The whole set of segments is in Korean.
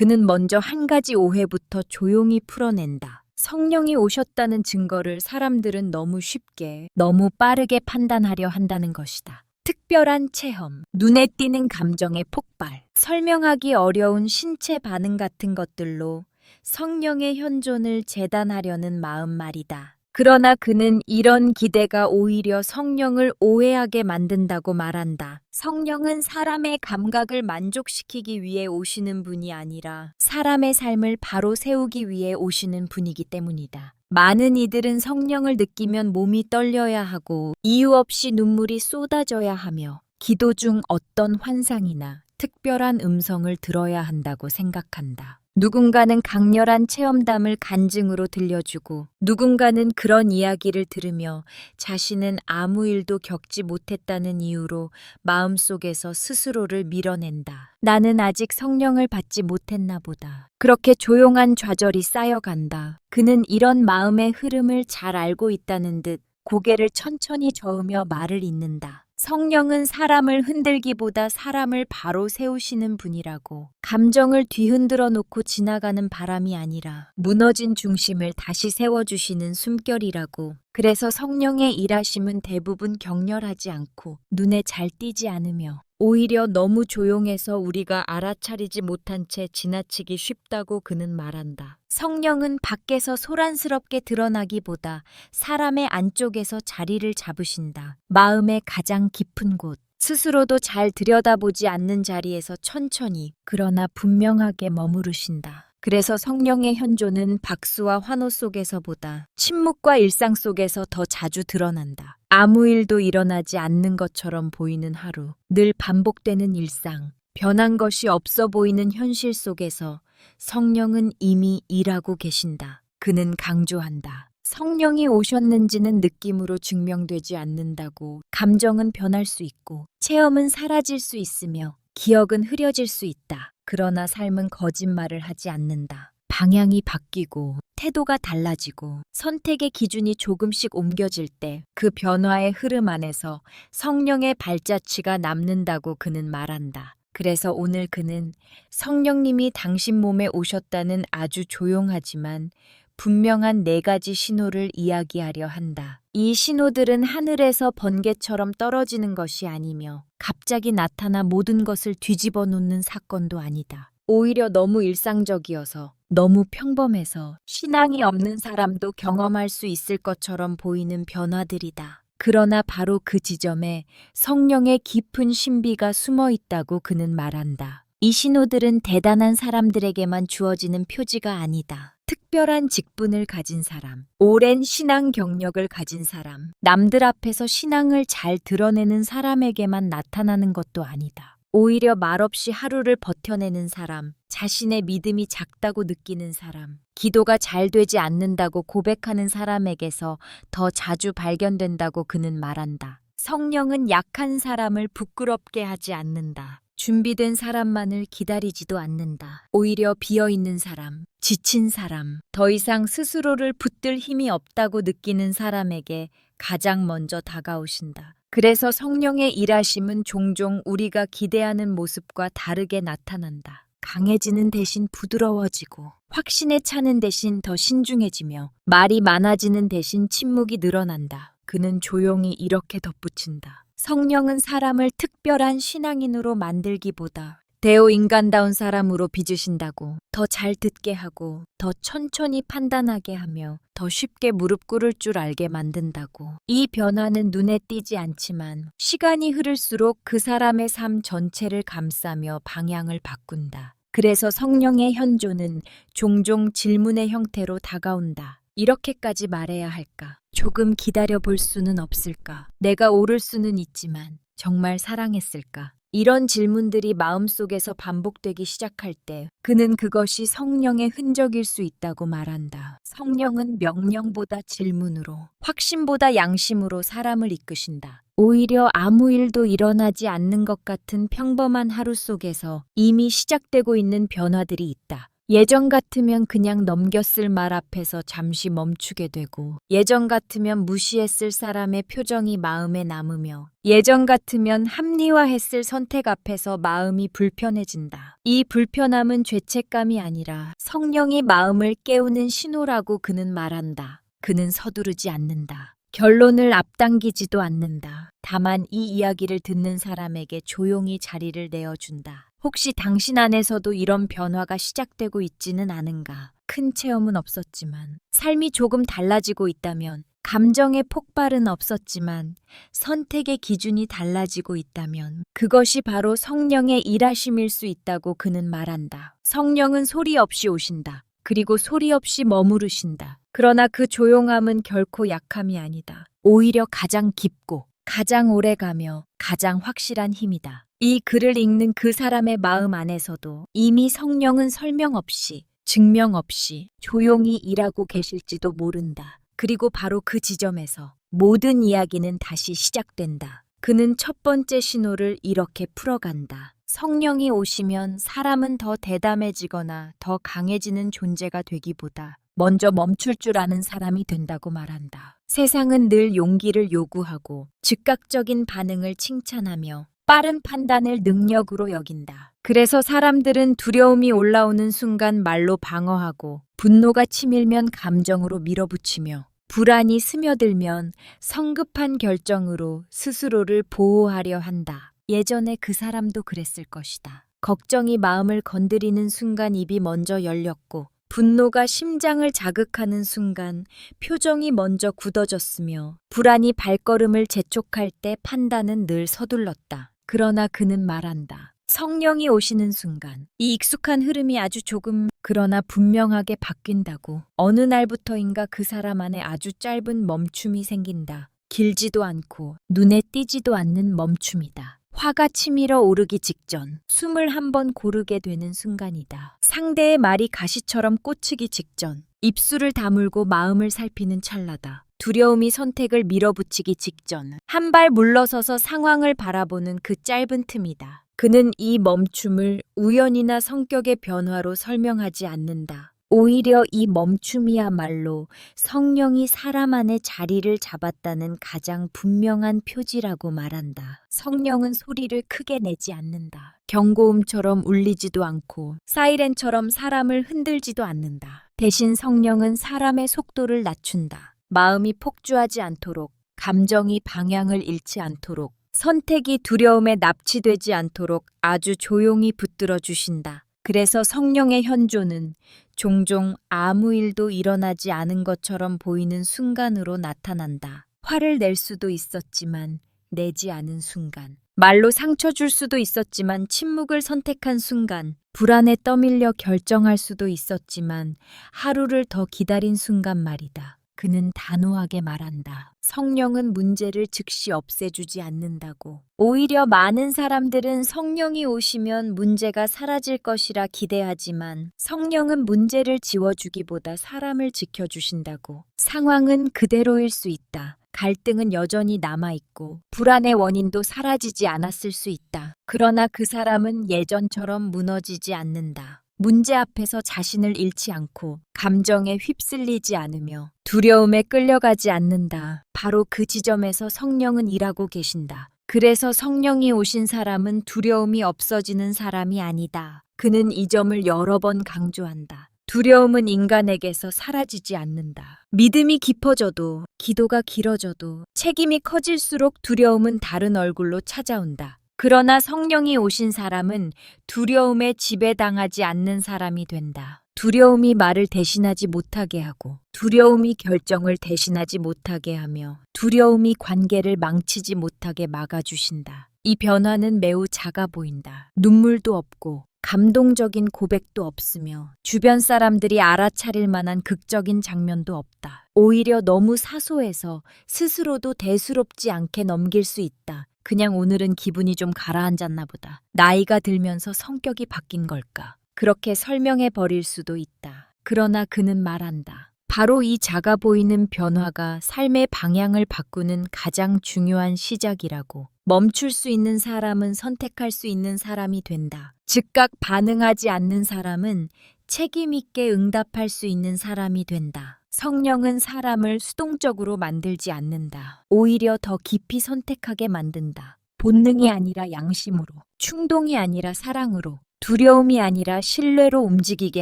그는 먼저 한 가지 오해부터 조용히 풀어낸다. 성령이 오셨다는 증거를 사람들은 너무 쉽게, 너무 빠르게 판단하려 한다는 것이다. 특별한 체험, 눈에 띄는 감정의 폭발, 설명하기 어려운 신체 반응 같은 것들로 성령의 현존을 재단하려는 마음 말이다. 그러나 그는 이런 기대가 오히려 성령을 오해하게 만든다고 말한다. 성령은 사람의 감각을 만족시키기 위해 오시는 분이 아니라 사람의 삶을 바로 세우기 위해 오시는 분이기 때문이다. 많은 이들은 성령을 느끼면 몸이 떨려야 하고 이유 없이 눈물이 쏟아져야 하며 기도 중 어떤 환상이나 특별한 음성을 들어야 한다고 생각한다. 누군가는 강렬한 체험담을 간증으로 들려주고 누군가는 그런 이야기를 들으며 자신은 아무 일도 겪지 못했다는 이유로 마음속에서 스스로를 밀어낸다. 나는 아직 성령을 받지 못했나 보다. 그렇게 조용한 좌절이 쌓여간다. 그는 이런 마음의 흐름을 잘 알고 있다는 듯 고개를 천천히 저으며 말을 잇는다. 성령은 사람을 흔들기보다 사람을 바로 세우시는 분이라고. 감정을 뒤흔들어 놓고 지나가는 바람이 아니라 무너진 중심을 다시 세워주시는 숨결이라고. 그래서 성령의 일하심은 대부분 격렬하지 않고 눈에 잘 띄지 않으며 오히려 너무 조용해서 우리가 알아차리지 못한 채 지나치기 쉽다고 그는 말한다. 성령은 밖에서 소란스럽게 드러나기보다 사람의 안쪽에서 자리를 잡으신다. 마음의 가장 깊은 곳, 스스로도 잘 들여다보지 않는 자리에서 천천히 그러나 분명하게 머무르신다. 그래서 성령의 현존은 박수와 환호 속에서보다 침묵과 일상 속에서 더 자주 드러난다. 아무 일도 일어나지 않는 것처럼 보이는 하루, 늘 반복되는 일상, 변한 것이 없어 보이는 현실 속에서 성령은 이미 일하고 계신다. 그는 강조한다. 성령이 오셨는지는 느낌으로 증명되지 않는다고. 감정은 변할 수 있고, 체험은 사라질 수 있으며, 기억은 흐려질 수 있다. 그러나 삶은 거짓말을 하지 않는다. 방향이 바뀌고 태도가 달라지고 선택의 기준이 조금씩 옮겨질 때 그 변화의 흐름 안에서 성령의 발자취가 남는다고 그는 말한다. 그래서 오늘 그는 성령님이 당신 몸에 오셨다는 아주 조용하지만 분명한 4가지 신호를 이야기하려 한다. 이 신호들은 하늘에서 번개처럼 떨어지는 것이 아니며 갑자기 나타나 모든 것을 뒤집어 놓는 사건도 아니다. 오히려 너무 일상적이어서 너무 평범해서 신앙이 없는 사람도 경험할 수 있을 것처럼 보이는 변화들이다. 그러나 바로 그 지점에 성령의 깊은 신비가 숨어 있다고 그는 말한다. 이 신호들은 대단한 사람들에게만 주어지는 표지가 아니다. 특별한 직분을 가진 사람, 오랜 신앙 경력을 가진 사람, 남들 앞에서 신앙을 잘 드러내는 사람에게만 나타나는 것도 아니다. 오히려 말없이 하루를 버텨내는 사람, 자신의 믿음이 작다고 느끼는 사람, 기도가 잘 되지 않는다고 고백하는 사람에게서 더 자주 발견된다고 그는 말한다. 성령은 약한 사람을 부끄럽게 하지 않는다. 준비된 사람만을 기다리지도 않는다. 오히려 비어있는 사람, 지친 사람, 더 이상 스스로를 붙들 힘이 없다고 느끼는 사람에게 가장 먼저 다가오신다. 그래서 성령의 일하심은 종종 우리가 기대하는 모습과 다르게 나타난다. 강해지는 대신 부드러워지고, 확신에 차는 대신 더 신중해지며, 말이 많아지는 대신 침묵이 늘어난다. 그는 조용히 이렇게 덧붙인다. 성령은 사람을 특별한 신앙인으로 만들기보다 대오 인간다운 사람으로 빚으신다고. 더 잘 듣게 하고 더 천천히 판단하게 하며 더 쉽게 무릎 꿇을 줄 알게 만든다고. 이 변화는 눈에 띄지 않지만 시간이 흐를수록 그 사람의 삶 전체를 감싸며 방향을 바꾼다. 그래서 성령의 현존은 종종 질문의 형태로 다가온다. 이렇게까지 말해야 할까? 조금 기다려 볼 수는 없을까? 내가 오를 수는 있지만 정말 사랑했을까? 이런 질문들이 마음속에서 반복되기 시작할 때 그는 그것이 성령의 흔적일 수 있다고 말한다. 성령은 명령보다 질문으로, 확신보다 양심으로 사람을 이끄신다. 오히려 아무 일도 일어나지 않는 것 같은 평범한 하루 속에서 이미 시작되고 있는 변화들이 있다. 예전 같으면 그냥 넘겼을 말 앞에서 잠시 멈추게 되고, 예전 같으면 무시했을 사람의 표정이 마음에 남으며, 예전 같으면 합리화했을 선택 앞에서 마음이 불편해진다. 이 불편함은 죄책감이 아니라 성령이 마음을 깨우는 신호라고 그는 말한다. 그는 서두르지 않는다. 결론을 앞당기지도 않는다. 다만 이 이야기를 듣는 사람에게 조용히 자리를 내어준다. 혹시 당신 안에서도 이런 변화가 시작되고 있지는 않은가? 큰 체험은 없었지만, 삶이 조금 달라지고 있다면, 감정의 폭발은 없었지만, 선택의 기준이 달라지고 있다면, 그것이 바로 성령의 일하심일 수 있다고 그는 말한다. 성령은 소리 없이 오신다. 그리고 소리 없이 머무르신다. 그러나 그 조용함은 결코 약함이 아니다. 오히려 가장 깊고, 가장 오래가며 가장 확실한 힘이다. 이 글을 읽는 그 사람의 마음 안에서도 이미 성령은 설명 없이, 증명 없이 조용히 일하고 계실지도 모른다. 그리고 바로 그 지점에서 모든 이야기는 다시 시작된다. 그는 첫 번째 신호를 이렇게 풀어간다. 성령이 오시면 사람은 더 대담해지거나 더 강해지는 존재가 되기보다 먼저 멈출 줄 아는 사람이 된다고 말한다. 세상은 늘 용기를 요구하고 즉각적인 반응을 칭찬하며 빠른 판단을 능력으로 여긴다. 그래서 사람들은 두려움이 올라오는 순간 말로 방어하고, 분노가 치밀면 감정으로 밀어붙이며, 불안이 스며들면 성급한 결정으로 스스로를 보호하려 한다. 예전에 그 사람도 그랬을 것이다. 걱정이 마음을 건드리는 순간 입이 먼저 열렸고, 분노가 심장을 자극하는 순간 표정이 먼저 굳어졌으며, 불안이 발걸음을 재촉할 때 판단은 늘 서둘렀다. 그러나 그는 말한다. 성령이 오시는 순간 이 익숙한 흐름이 아주 조금, 그러나 분명하게 바뀐다고. 어느 날부터인가 그 사람 안에 아주 짧은 멈춤이 생긴다. 길지도 않고 눈에 띄지도 않는 멈춤이다. 화가 치밀어 오르기 직전, 숨을 한번 고르게 되는 순간이다. 상대의 말이 가시처럼 꽂히기 직전, 입술을 다물고 마음을 살피는 찰나다. 두려움이 선택을 밀어붙이기 직전, 한 발 물러서서 상황을 바라보는 그 짧은 틈이다. 그는 이 멈춤을 우연이나 성격의 변화로 설명하지 않는다. 오히려 이 멈춤이야말로 성령이 사람 안에 자리를 잡았다는 가장 분명한 표지라고 말한다. 성령은 소리를 크게 내지 않는다. 경고음처럼 울리지도 않고 사이렌처럼 사람을 흔들지도 않는다. 대신 성령은 사람의 속도를 낮춘다. 마음이 폭주하지 않도록, 감정이 방향을 잃지 않도록, 선택이 두려움에 납치되지 않도록 아주 조용히 붙들어 주신다. 그래서 성령의 현존은 종종 아무 일도 일어나지 않은 것처럼 보이는 순간으로 나타난다. 화를 낼 수도 있었지만 내지 않은 순간, 말로 상처 줄 수도 있었지만 침묵을 선택한 순간, 불안에 떠밀려 결정할 수도 있었지만 하루를 더 기다린 순간 말이다. 그는 단호하게 말한다. 성령은 문제를 즉시 없애주지 않는다고. 오히려 많은 사람들은 성령이 오시면 문제가 사라질 것이라 기대하지만, 성령은 문제를 지워주기보다 사람을 지켜주신다고. 상황은 그대로일 수 있다. 갈등은 여전히 남아있고 불안의 원인도 사라지지 않았을 수 있다. 그러나 그 사람은 예전처럼 무너지지 않는다. 문제 앞에서 자신을 잃지 않고 감정에 휩쓸리지 않으며 두려움에 끌려가지 않는다. 바로 그 지점에서 성령은 일하고 계신다. 그래서 성령이 오신 사람은 두려움이 없어지는 사람이 아니다. 그는 이 점을 여러 번 강조한다. 두려움은 인간에게서 사라지지 않는다. 믿음이 깊어져도, 기도가 길어져도, 책임이 커질수록 두려움은 다른 얼굴로 찾아온다. 그러나 성령이 오신 사람은 두려움에 지배당하지 않는 사람이 된다. 두려움이 말을 대신하지 못하게 하고, 두려움이 결정을 대신하지 못하게 하며, 두려움이 관계를 망치지 못하게 막아주신다. 이 변화는 매우 작아 보인다. 눈물도 없고 감동적인 고백도 없으며 주변 사람들이 알아차릴 만한 극적인 장면도 없다. 오히려 너무 사소해서 스스로도 대수롭지 않게 넘길 수 있다. 그냥 오늘은 기분이 좀 가라앉았나 보다. 나이가 들면서 성격이 바뀐 걸까? 그렇게 설명해 버릴 수도 있다. 그러나 그는 말한다. 바로 이 작아 보이는 변화가 삶의 방향을 바꾸는 가장 중요한 시작이라고. 멈출 수 있는 사람은 선택할 수 있는 사람이 된다. 즉각 반응하지 않는 사람은 책임 있게 응답할 수 있는 사람이 된다. 성령은 사람을 수동적으로 만들지 않는다. 오히려 더 깊이 선택하게 만든다. 본능이 아니라 양심으로, 충동이 아니라 사랑으로, 두려움이 아니라 신뢰로 움직이게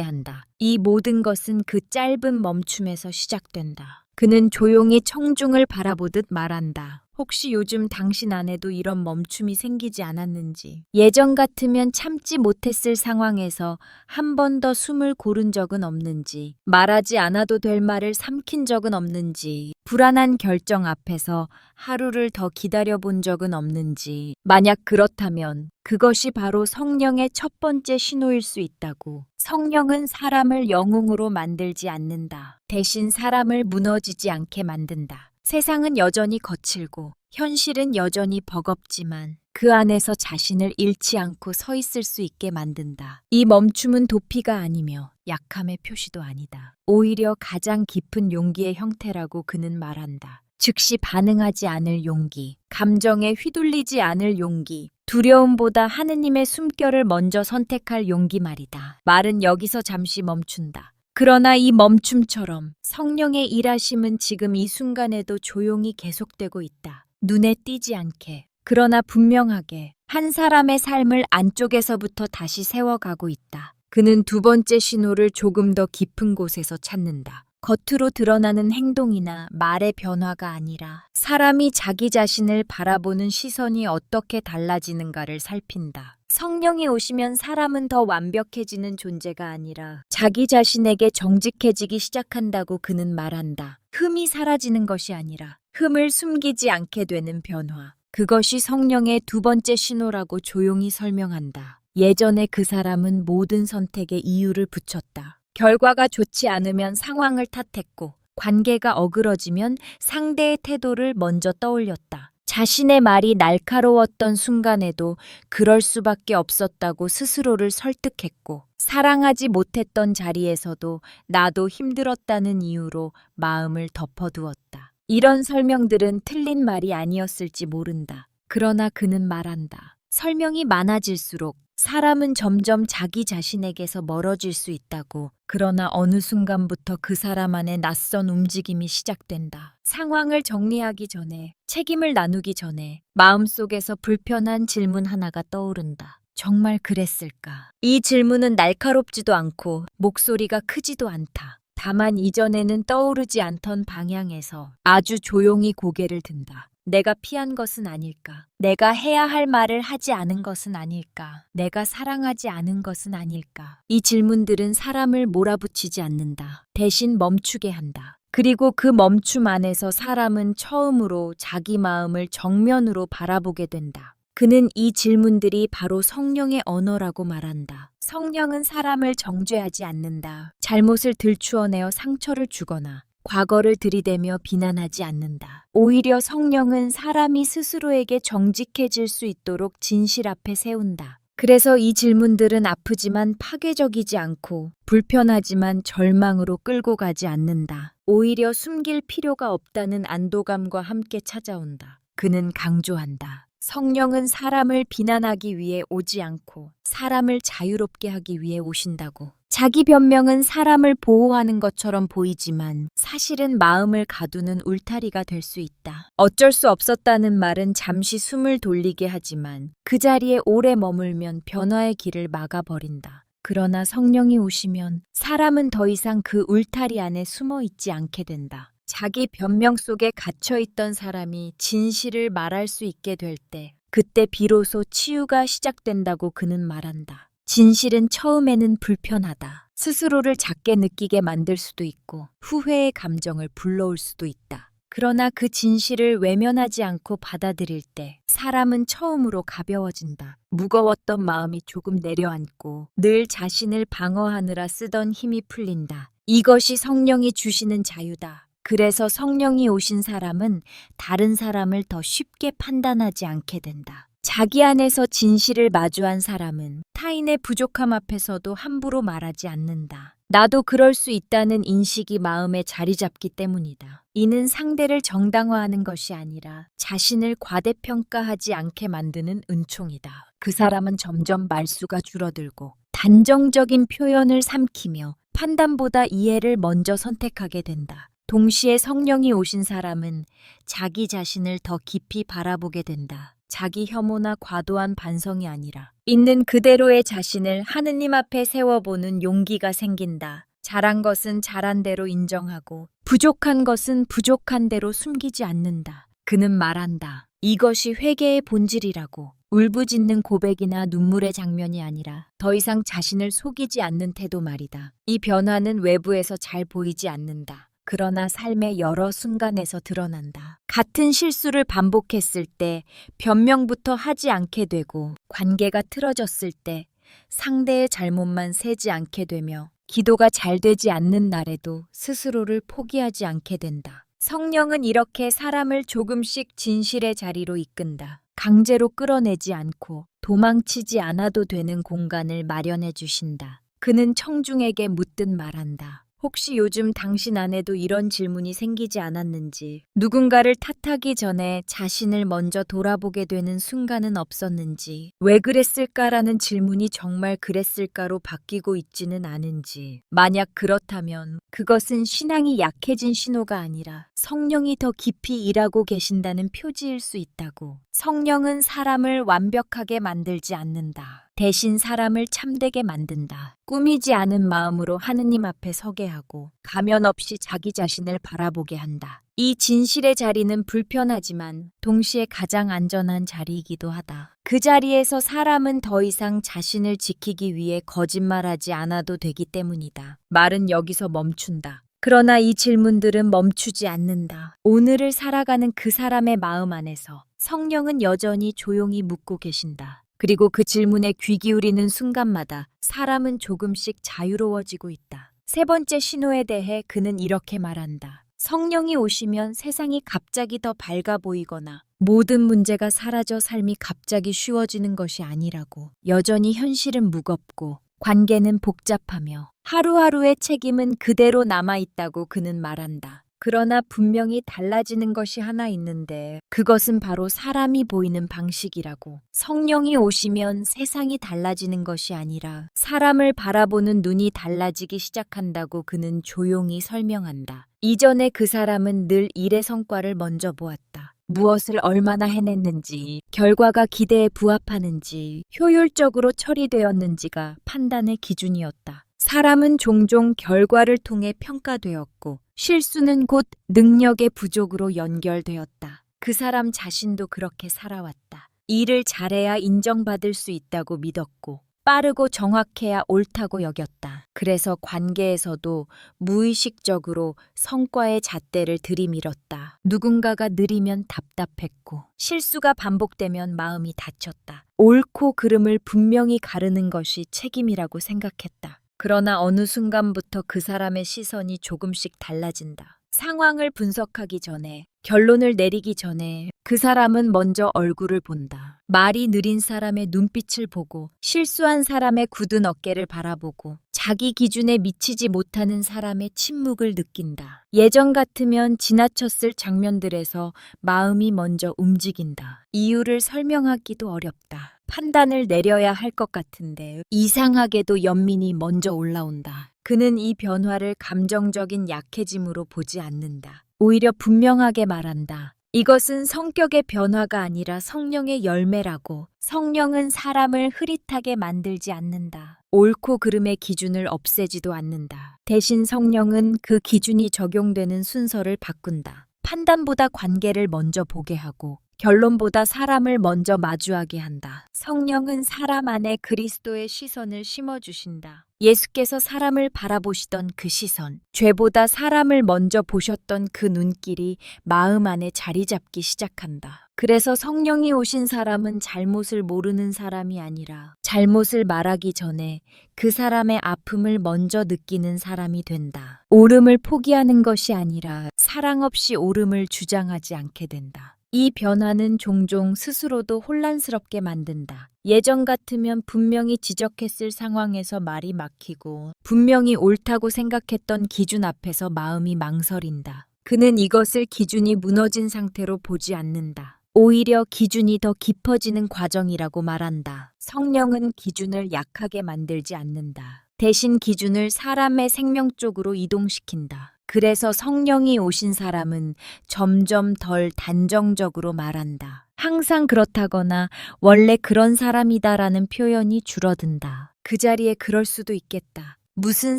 한다. 이 모든 것은 그 짧은 멈춤에서 시작된다. 그는 조용히 청중을 바라보듯 말한다. 혹시 요즘 당신 안에도 이런 멈춤이 생기지 않았는지, 예전 같으면 참지 못했을 상황에서 한 번 더 숨을 고른 적은 없는지, 말하지 않아도 될 말을 삼킨 적은 없는지, 불안한 결정 앞에서 하루를 더 기다려 본 적은 없는지, 만약 그렇다면 그것이 바로 성령의 첫 번째 신호일 수 있다고. 성령은 사람을 영웅으로 만들지 않는다. 대신 사람을 무너지지 않게 만든다. 세상은 여전히 거칠고 현실은 여전히 버겁지만 그 안에서 자신을 잃지 않고 서 있을 수 있게 만든다. 이 멈춤은 도피가 아니며 약함의 표시도 아니다. 오히려 가장 깊은 용기의 형태라고 그는 말한다. 즉시 반응하지 않을 용기, 감정에 휘둘리지 않을 용기, 두려움보다 하느님의 숨결을 먼저 선택할 용기 말이다. 말은 여기서 잠시 멈춘다. 그러나 이 멈춤처럼 성령의 일하심은 지금 이 순간에도 조용히 계속되고 있다. 눈에 띄지 않게, 그러나 분명하게 한 사람의 삶을 안쪽에서부터 다시 세워가고 있다. 그는 두 번째 신호를 조금 더 깊은 곳에서 찾는다. 겉으로 드러나는 행동이나 말의 변화가 아니라 사람이 자기 자신을 바라보는 시선이 어떻게 달라지는가를 살핀다. 성령이 오시면 사람은 더 완벽해지는 존재가 아니라 자기 자신에게 정직해지기 시작한다고 그는 말한다. 흠이 사라지는 것이 아니라 흠을 숨기지 않게 되는 변화. 그것이 성령의 두 번째 신호라고 조용히 설명한다. 예전에 그 사람은 모든 선택에 이유를 붙였다. 결과가 좋지 않으면 상황을 탓했고, 관계가 어그러지면 상대의 태도를 먼저 떠올렸다. 자신의 말이 날카로웠던 순간에도 그럴 수밖에 없었다고 스스로를 설득했고, 사랑하지 못했던 자리에서도 나도 힘들었다는 이유로 마음을 덮어두었다. 이런 설명들은 틀린 말이 아니었을지 모른다. 그러나 그는 말한다. 설명이 많아질수록 사람은 점점 자기 자신에게서 멀어질 수 있다고. 그러나 어느 순간부터 그 사람 안에 낯선 움직임이 시작된다. 상황을 정리하기 전에, 책임을 나누기 전에 마음속에서 불편한 질문 하나가 떠오른다. 정말 그랬을까? 이 질문은 날카롭지도 않고 목소리가 크지도 않다. 다만 이전에는 떠오르지 않던 방향에서 아주 조용히 고개를 든다. 내가 피한 것은 아닐까? 내가 해야 할 말을 하지 않은 것은 아닐까? 내가 사랑하지 않은 것은 아닐까? 이 질문들은 사람을 몰아붙이지 않는다. 대신 멈추게 한다. 그리고 그 멈춤 안에서 사람은 처음으로 자기 마음을 정면으로 바라보게 된다. 그는 이 질문들이 바로 성령의 언어라고 말한다. 성령은 사람을 정죄하지 않는다. 잘못을 들추어내어 상처를 주거나 과거를 들이대며 비난하지 않는다. 오히려 성령은 사람이 스스로에게 정직해질 수 있도록 진실 앞에 세운다. 그래서 이 질문들은 아프지만 파괴적이지 않고 불편하지만 절망으로 끌고 가지 않는다. 오히려 숨길 필요가 없다는 안도감과 함께 찾아온다. 그는 강조한다. 성령은 사람을 비난하기 위해 오지 않고 사람을 자유롭게 하기 위해 오신다고. 자기 변명은 사람을 보호하는 것처럼 보이지만 사실은 마음을 가두는 울타리가 될 수 있다. 어쩔 수 없었다는 말은 잠시 숨을 돌리게 하지만 그 자리에 오래 머물면 변화의 길을 막아버린다. 그러나 성령이 오시면 사람은 더 이상 그 울타리 안에 숨어 있지 않게 된다. 자기 변명 속에 갇혀있던 사람이 진실을 말할 수 있게 될 때, 그때 비로소 치유가 시작된다고 그는 말한다. 진실은 처음에는 불편하다. 스스로를 작게 느끼게 만들 수도 있고 후회의 감정을 불러올 수도 있다. 그러나 그 진실을 외면하지 않고 받아들일 때 사람은 처음으로 가벼워진다. 무거웠던 마음이 조금 내려앉고 늘 자신을 방어하느라 쓰던 힘이 풀린다. 이것이 성령이 주시는 자유다. 그래서 성령이 오신 사람은 다른 사람을 더 쉽게 판단하지 않게 된다. 자기 안에서 진실을 마주한 사람은 타인의 부족함 앞에서도 함부로 말하지 않는다. 나도 그럴 수 있다는 인식이 마음에 자리 잡기 때문이다. 이는 상대를 정당화하는 것이 아니라 자신을 과대평가하지 않게 만드는 은총이다. 그 사람은 점점 말수가 줄어들고 단정적인 표현을 삼키며 판단보다 이해를 먼저 선택하게 된다. 동시에 성령이 오신 사람은 자기 자신을 더 깊이 바라보게 된다. 자기 혐오나 과도한 반성이 아니라 있는 그대로의 자신을 하느님 앞에 세워보는 용기가 생긴다. 잘한 것은 잘한 대로 인정하고 부족한 것은 부족한 대로 숨기지 않는다. 그는 말한다. 이것이 회개의 본질이라고. 울부짖는 고백이나 눈물의 장면이 아니라 더 이상 자신을 속이지 않는 태도 말이다. 이 변화는 외부에서 잘 보이지 않는다. 그러나 삶의 여러 순간에서 드러난다. 같은 실수를 반복했을 때 변명부터 하지 않게 되고 관계가 틀어졌을 때 상대의 잘못만 세지 않게 되며 기도가 잘 되지 않는 날에도 스스로를 포기하지 않게 된다. 성령은 이렇게 사람을 조금씩 진실의 자리로 이끈다. 강제로 끌어내지 않고 도망치지 않아도 되는 공간을 마련해 주신다. 그는 청중에게 묻듯 말한다. 혹시 요즘 당신 안에도 이런 질문이 생기지 않았는지, 누군가를 탓하기 전에 자신을 먼저 돌아보게 되는 순간은 없었는지, 왜 그랬을까라는 질문이 정말 그랬을까로 바뀌고 있지는 않은지, 만약 그렇다면 그것은 신앙이 약해진 신호가 아니라 성령이 더 깊이 일하고 계신다는 표지일 수 있다고. 성령은 사람을 완벽하게 만들지 않는다. 대신 사람을 참되게 만든다. 꾸미지 않은 마음으로 하느님 앞에 서게 하고 가면 없이 자기 자신을 바라보게 한다. 이 진실의 자리는 불편하지만 동시에 가장 안전한 자리이기도 하다. 그 자리에서 사람은 더 이상 자신을 지키기 위해 거짓말하지 않아도 되기 때문이다. 말은 여기서 멈춘다. 그러나 이 질문들은 멈추지 않는다. 오늘을 살아가는 그 사람의 마음 안에서 성령은 여전히 조용히 묻고 계신다. 그리고 그 질문에 귀 기울이는 순간마다 사람은 조금씩 자유로워지고 있다. 세 번째 신호에 대해 그는 이렇게 말한다. 성령이 오시면 세상이 갑자기 더 밝아 보이거나 모든 문제가 사라져 삶이 갑자기 쉬워지는 것이 아니라고. 여전히 현실은 무겁고 관계는 복잡하며 하루하루의 책임은 그대로 남아있다고 그는 말한다. 그러나 분명히 달라지는 것이 하나 있는데 그것은 바로 사람이 보이는 방식이라고. 성령이 오시면 세상이 달라지는 것이 아니라 사람을 바라보는 눈이 달라지기 시작한다고 그는 조용히 설명한다. 이전에 그 사람은 늘 일의 성과를 먼저 보았다. 무엇을 얼마나 해냈는지, 결과가 기대에 부합하는지, 효율적으로 처리되었는지가 판단의 기준이었다. 사람은 종종 결과를 통해 평가되었고 실수는 곧 능력의 부족으로 연결되었다. 그 사람 자신도 그렇게 살아왔다. 일을 잘해야 인정받을 수 있다고 믿었고 빠르고 정확해야 옳다고 여겼다. 그래서 관계에서도 무의식적으로 성과의 잣대를 들이밀었다. 누군가가 느리면 답답했고 실수가 반복되면 마음이 다쳤다. 옳고 그름을 분명히 가르는 것이 책임이라고 생각했다. 그러나 어느 순간부터 그 사람의 시선이 조금씩 달라진다. 상황을 분석하기 전에, 결론을 내리기 전에 그 사람은 먼저 얼굴을 본다. 말이 느린 사람의 눈빛을 보고, 실수한 사람의 굳은 어깨를 바라보고, 자기 기준에 미치지 못하는 사람의 침묵을 느낀다. 예전 같으면 지나쳤을 장면들에서 마음이 먼저 움직인다. 이유를 설명하기도 어렵다. 판단을 내려야 할 것 같은데 이상하게도 연민이 먼저 올라온다. 그는 이 변화를 감정적인 약해짐으로 보지 않는다. 오히려 분명하게 말한다. 이것은 성격의 변화가 아니라 성령의 열매라고. 성령은 사람을 흐릿하게 만들지 않는다. 옳고 그름의 기준을 없애지도 않는다. 대신 성령은 그 기준이 적용되는 순서를 바꾼다. 판단보다 관계를 먼저 보게 하고 결론보다 사람을 먼저 마주하게 한다. 성령은 사람 안에 그리스도의 시선을 심어주신다. 예수께서 사람을 바라보시던 그 시선, 죄보다 사람을 먼저 보셨던 그 눈길이 마음 안에 자리 잡기 시작한다. 그래서 성령이 오신 사람은 잘못을 모르는 사람이 아니라 잘못을 말하기 전에 그 사람의 아픔을 먼저 느끼는 사람이 된다. 옳음을 포기하는 것이 아니라 사랑 없이 옳음을 주장하지 않게 된다. 이 변화는 종종 스스로도 혼란스럽게 만든다. 예전 같으면 분명히 지적했을 상황에서 말이 막히고 분명히 옳다고 생각했던 기준 앞에서 마음이 망설인다. 그는 이것을 기준이 무너진 상태로 보지 않는다. 오히려 기준이 더 깊어지는 과정이라고 말한다. 성령은 기준을 약하게 만들지 않는다. 대신 기준을 사람의 생명 쪽으로 이동시킨다. 그래서 성령이 오신 사람은 점점 덜 단정적으로 말한다. 항상 그렇다거나 원래 그런 사람이다라는 표현이 줄어든다. 그 자리에 그럴 수도 있겠다. 무슨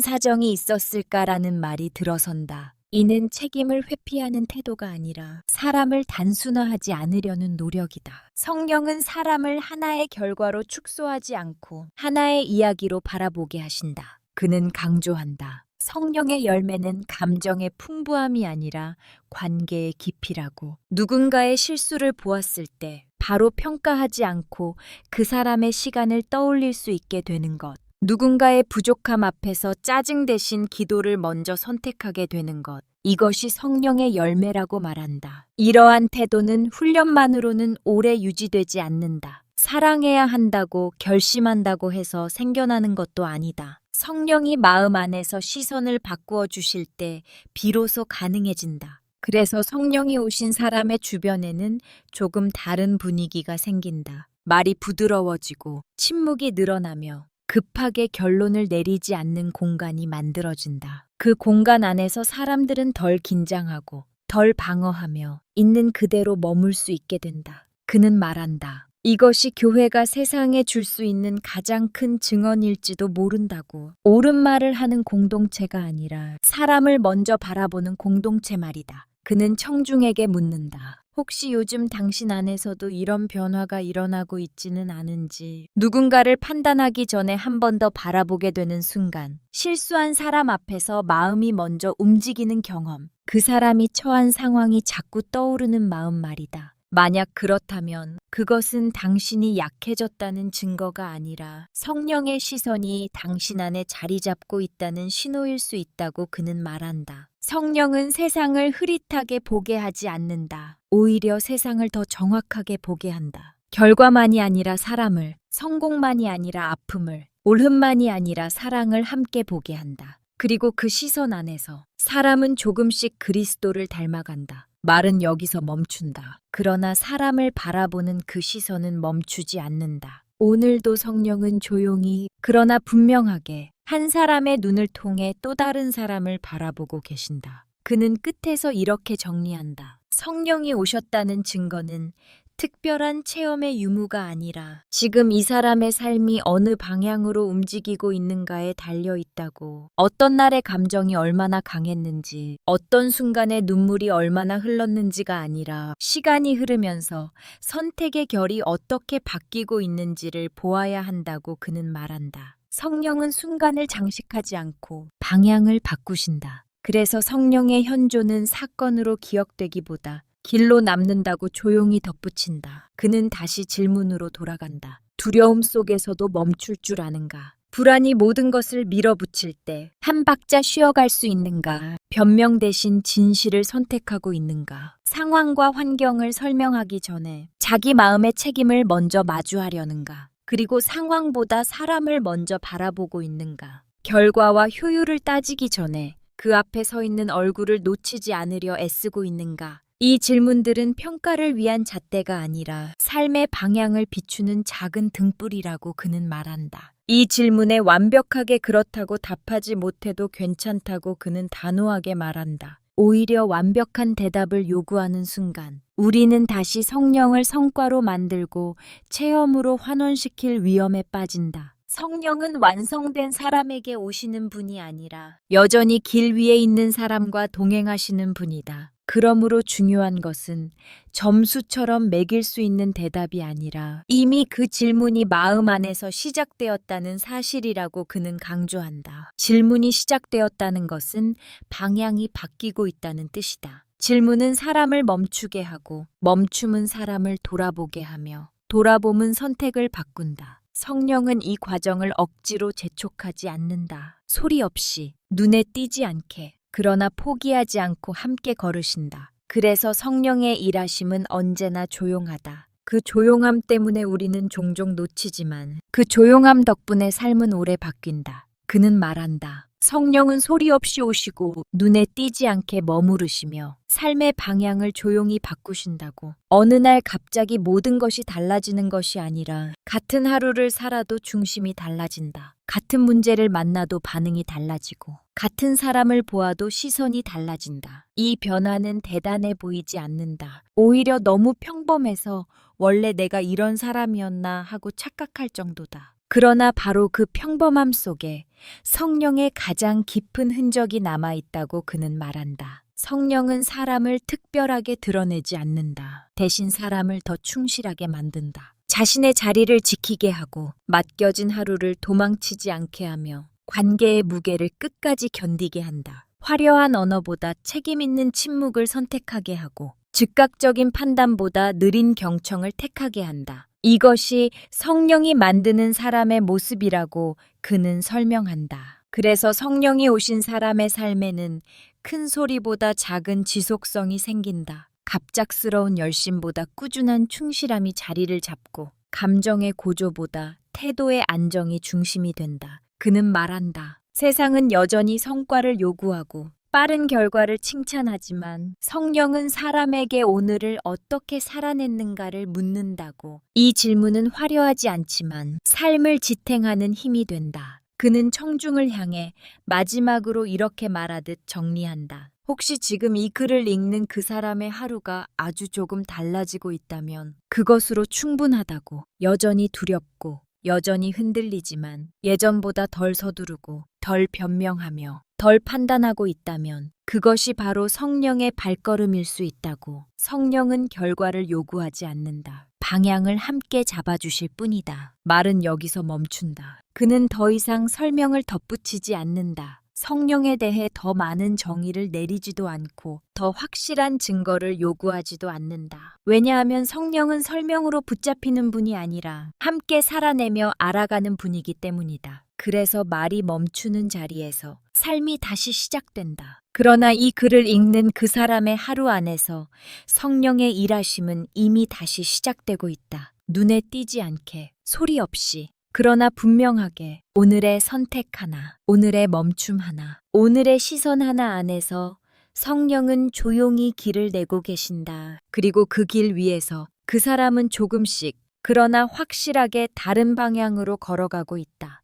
사정이 있었을까라는 말이 들어선다. 이는 책임을 회피하는 태도가 아니라 사람을 단순화하지 않으려는 노력이다. 성령은 사람을 하나의 결과로 축소하지 않고 하나의 이야기로 바라보게 하신다. 그는 강조한다. 성령의 열매는 감정의 풍부함이 아니라 관계의 깊이라고. 누군가의 실수를 보았을 때 바로 평가하지 않고 그 사람의 시간을 떠올릴 수 있게 되는 것. 누군가의 부족함 앞에서 짜증 대신 기도를 먼저 선택하게 되는 것. 이것이 성령의 열매라고 말한다. 이러한 태도는 훈련만으로는 오래 유지되지 않는다. 사랑해야 한다고 결심한다고 해서 생겨나는 것도 아니다. 성령이 마음 안에서 시선을 바꾸어 주실 때 비로소 가능해진다. 그래서 성령이 오신 사람의 주변에는 조금 다른 분위기가 생긴다. 말이 부드러워지고 침묵이 늘어나며 급하게 결론을 내리지 않는 공간이 만들어진다. 그 공간 안에서 사람들은 덜 긴장하고 덜 방어하며 있는 그대로 머물 수 있게 된다. 그는 말한다. 이것이 교회가 세상에 줄 수 있는 가장 큰 증언일지도 모른다고. 옳은 말을 하는 공동체가 아니라 사람을 먼저 바라보는 공동체 말이다. 그는 청중에게 묻는다. 혹시 요즘 당신 안에서도 이런 변화가 일어나고 있지는 않은지. 누군가를 판단하기 전에 한 번 더 바라보게 되는 순간, 실수한 사람 앞에서 마음이 먼저 움직이는 경험, 그 사람이 처한 상황이 자꾸 떠오르는 마음 말이다. 만약 그렇다면 그것은 당신이 약해졌다는 증거가 아니라 성령의 시선이 당신 안에 자리 잡고 있다는 신호일 수 있다고 그는 말한다. 성령은 세상을 흐릿하게 보게 하지 않는다. 오히려 세상을 더 정확하게 보게 한다. 결과만이 아니라 사람을, 성공만이 아니라 아픔을, 올흠만이 아니라 사랑을 함께 보게 한다. 그리고 그 시선 안에서 사람은 조금씩 그리스도를 닮아간다. 말은 여기서 멈춘다. 그러나 사람을 바라보는 그 시선은 멈추지 않는다. 오늘도 성령은 조용히 그러나 분명하게 한 사람의 눈을 통해 또 다른 사람을 바라보고 계신다. 그는 끝에서 이렇게 정리한다. 성령이 오셨다는 증거는 특별한 체험의 유무가 아니라 지금 이 사람의 삶이 어느 방향으로 움직이고 있는가에 달려 있다고. 어떤 날의 감정이 얼마나 강했는지, 어떤 순간에 눈물이 얼마나 흘렀는지가 아니라 시간이 흐르면서 선택의 결이 어떻게 바뀌고 있는지를 보아야 한다고 그는 말한다. 성령은 순간을 장식하지 않고 방향을 바꾸신다. 그래서 성령의 현존은 사건으로 기억되기보다 길로 남는다고 조용히 덧붙인다. 그는 다시 질문으로 돌아간다. 두려움 속에서도 멈출 줄 아는가? 불안이 모든 것을 밀어붙일 때 한 박자 쉬어갈 수 있는가? 변명 대신 진실을 선택하고 있는가? 상황과 환경을 설명하기 전에 자기 마음의 책임을 먼저 마주하려는가? 그리고 상황보다 사람을 먼저 바라보고 있는가? 결과와 효율을 따지기 전에 그 앞에 서 있는 얼굴을 놓치지 않으려 애쓰고 있는가? 이 질문들은 평가를 위한 잣대가 아니라 삶의 방향을 비추는 작은 등불이라고 그는 말한다. 이 질문에 완벽하게 그렇다고 답하지 못해도 괜찮다고 그는 단호하게 말한다. 오히려 완벽한 대답을 요구하는 순간 우리는 다시 성령을 성과로 만들고 체험으로 환원시킬 위험에 빠진다. 성령은 완성된 사람에게 오시는 분이 아니라 여전히 길 위에 있는 사람과 동행하시는 분이다. 그러므로 중요한 것은 점수처럼 매길 수 있는 대답이 아니라 이미 그 질문이 마음 안에서 시작되었다는 사실이라고 그는 강조한다. 질문이 시작되었다는 것은 방향이 바뀌고 있다는 뜻이다. 질문은 사람을 멈추게 하고 멈춤은 사람을 돌아보게 하며 돌아봄은 선택을 바꾼다. 성령은 이 과정을 억지로 재촉하지 않는다. 소리 없이, 눈에 띄지 않게, 그러나 포기하지 않고 함께 걸으신다. 그래서 성령의 일하심은 언제나 조용하다. 그 조용함 때문에 우리는 종종 놓치지만 그 조용함 덕분에 삶은 오래 바뀐다. 그는 말한다. 성령은 소리 없이 오시고 눈에 띄지 않게 머무르시며 삶의 방향을 조용히 바꾸신다고. 어느 날 갑자기 모든 것이 달라지는 것이 아니라 같은 하루를 살아도 중심이 달라진다. 같은 문제를 만나도 반응이 달라지고 같은 사람을 보아도 시선이 달라진다. 이 변화는 대단해 보이지 않는다. 오히려 너무 평범해서 원래 내가 이런 사람이었나 하고 착각할 정도다. 그러나 바로 그 평범함 속에 성령의 가장 깊은 흔적이 남아있다고 그는 말한다. 성령은 사람을 특별하게 드러내지 않는다. 대신 사람을 더 충실하게 만든다. 자신의 자리를 지키게 하고 맡겨진 하루를 도망치지 않게 하며 관계의 무게를 끝까지 견디게 한다. 화려한 언어보다 책임 있는 침묵을 선택하게 하고 즉각적인 판단보다 느린 경청을 택하게 한다. 이것이 성령이 만드는 사람의 모습이라고 그는 설명한다. 그래서 성령이 오신 사람의 삶에는 큰 소리보다 작은 지속성이 생긴다. 갑작스러운 열심보다 꾸준한 충실함이 자리를 잡고 감정의 고조보다 태도의 안정이 중심이 된다. 그는 말한다. 세상은 여전히 성과를 요구하고 빠른 결과를 칭찬하지만 성령은 사람에게 오늘을 어떻게 살아냈는가를 묻는다고. 이 질문은 화려하지 않지만 삶을 지탱하는 힘이 된다. 그는 청중을 향해 마지막으로 이렇게 말하듯 정리한다. 혹시 지금 이 글을 읽는 그 사람의 하루가 아주 조금 달라지고 있다면 그것으로 충분하다고. 여전히 두렵고 여전히 흔들리지만 예전보다 덜 서두르고 덜 변명하며 덜 판단하고 있다면 그것이 바로 성령의 발걸음일 수 있다고. 성령은 결과를 요구하지 않는다. 방향을 함께 잡아주실 뿐이다. 말은 여기서 멈춘다. 그는 더 이상 설명을 덧붙이지 않는다. 성령에 대해 더 많은 정의를 내리지도 않고 더 확실한 증거를 요구하지도 않는다. 왜냐하면 성령은 설명으로 붙잡히는 분이 아니라 함께 살아내며 알아가는 분이기 때문이다. 그래서 말이 멈추는 자리에서 삶이 다시 시작된다. 그러나 이 글을 읽는 그 사람의 하루 안에서 성령의 일하심은 이미 다시 시작되고 있다. 눈에 띄지 않게, 소리 없이, 그러나 분명하게 오늘의 선택 하나, 오늘의 멈춤 하나, 오늘의 시선 하나 안에서 성령은 조용히 길을 내고 계신다. 그리고 그 길 위에서 그 사람은 조금씩, 그러나 확실하게 다른 방향으로 걸어가고 있다.